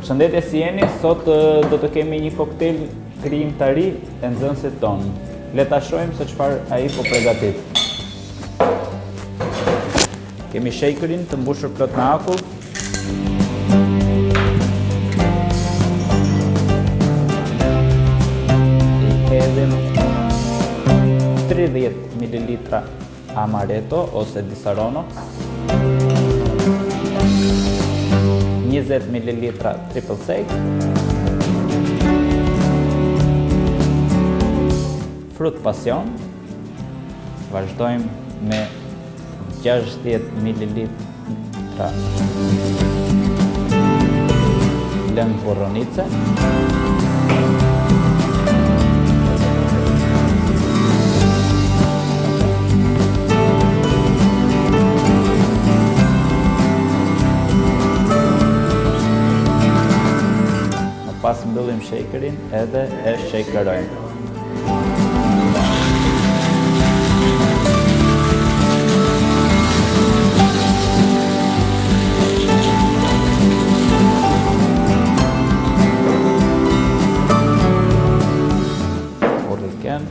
Përshëndetje, si jeni, sot do të kemi një koktejl krijimtari e nxënësit tonë. Le ta shohim se çfarë ai po përgatit. Kemi shakerin të mbushur plot me akull. I hedhim 30 ml amaretto ose disaronno, 20 ml triple sec, frut pasion, vazhdojmë me 60 ml lëng borronice, pas mbyllim shakerin edhe e shakerojmë. Hurriken.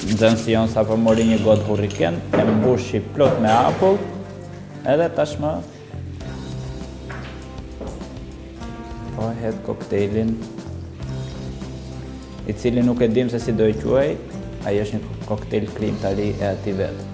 Nxënësi jonë sa po mori një gotë hurriken, e mbushi plot me akull, edhe tashmë po hedh koktejlin, i cili nuk e dim se si do e quaj, ai është një koktejl krijimtari e atij vetë.